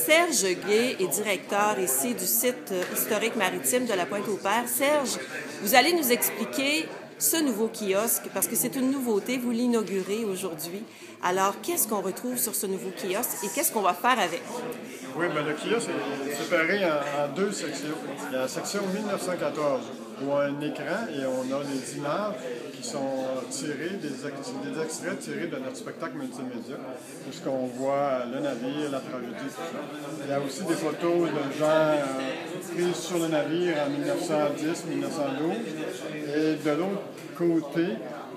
Serge Gay est directeur ici du site historique maritime de la Pointe-aux-Pères. Serge, vous allez nous expliquer ce nouveau kiosque, parce que c'est une nouveauté, vous l'inaugurez aujourd'hui. Alors, qu'est-ce qu'on retrouve sur ce nouveau kiosque et qu'est-ce qu'on va faire avec? Oui, bien, le kiosque est séparé en deux sections. Il y a la section 1914, où on a un écran et on a des images qui sont tirées, des extraits tirés de notre spectacle multimédia, où ce qu'on voit le navire, la tragédie, tout ça. Il y a aussi des photos de gens prises sur le navire en 1910, 1912. Et de l'autre côté,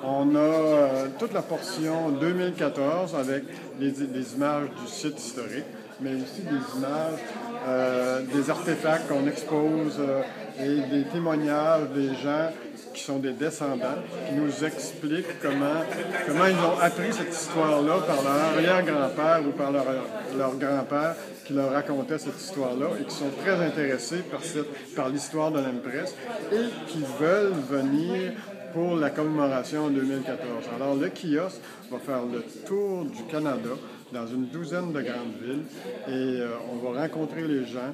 on a toute la portion 2014 avec des images du site historique, mais aussi des images, des artefacts qu'on expose et des témoignages des gens qui sont des descendants, qui nous expliquent comment ils ont appris cette histoire-là par leur arrière-grand-père ou par leur grand-père qui leur racontait cette histoire-là et qui sont très intéressés par l'histoire de l'Empress et qui veulent venir pour la commémoration en 2014. Alors, le kiosque va faire le tour du Canada dans une douzaine de grandes villes et on va rencontrer les gens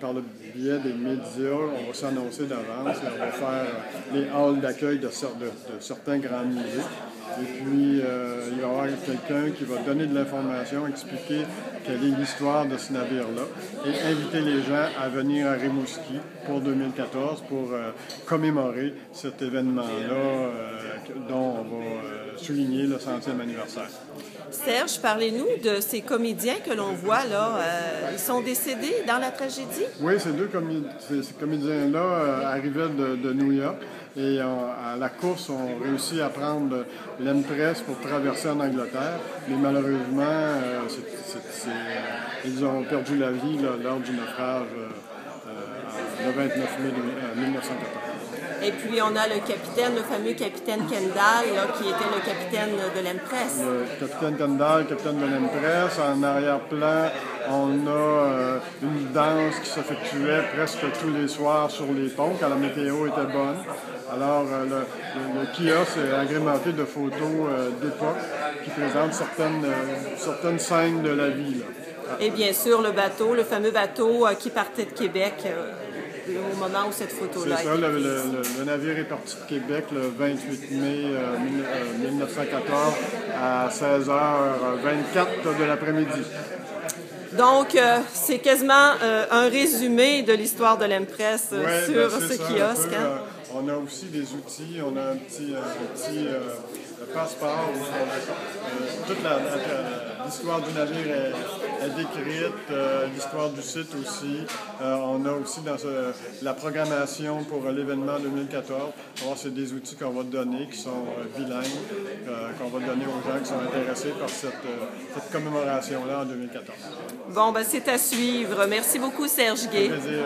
par le biais des médias. On va s'annoncer d'avance et on va faire les halls d'accueil de certains grands musées. Et puis, il va y avoir quelqu'un qui va donner de l'information, expliquer quelle est l'histoire de ce navire-là et inviter les gens à venir à Rimouski pour 2014 pour commémorer cet événement-là dont on va souligner le 100e anniversaire. Serge, parlez-nous de ces comédiens que l'on voit là. Ils sont décédés dans la tragédie? Oui, ces comédiens-là arrivaient de New York et à la course, ont réussi à prendre l'Empress pour traverser en Angleterre. Mais malheureusement, ils ont perdu la vie lors du naufrage le 29 mai 1914. Et puis, on a le fameux capitaine Kendall, là, qui était le capitaine de l'Empress. Le capitaine Kendall, capitaine de l'Empress. En arrière-plan, on a une danse qui s'effectuait presque tous les soirs sur les ponts quand la météo était bonne. Alors, le kiosque est agrémenté de photos d'époque qui présentent certaines scènes de la vie, là. Et bien sûr, le fameux bateau qui partait de Québec au moment où cette photo-là C'est ça, le navire est parti de Québec le 28 mai 1914 à 16h24 de l'après-midi. Donc, c'est quasiment un résumé de l'histoire de l'Empress sur ce kiosque. On a aussi des outils, on a un petit passeport où toute l'histoire du navire est décrite, l'histoire du site aussi. On a aussi dans la programmation pour l'événement 2014. Alors, c'est des outils qu'on va donner qui sont bilingues, qu'on va donner aux gens qui sont intéressés par cette commémoration-là en 2014. Bon, ben c'est à suivre. Merci beaucoup, Serge Gay. Un plaisir.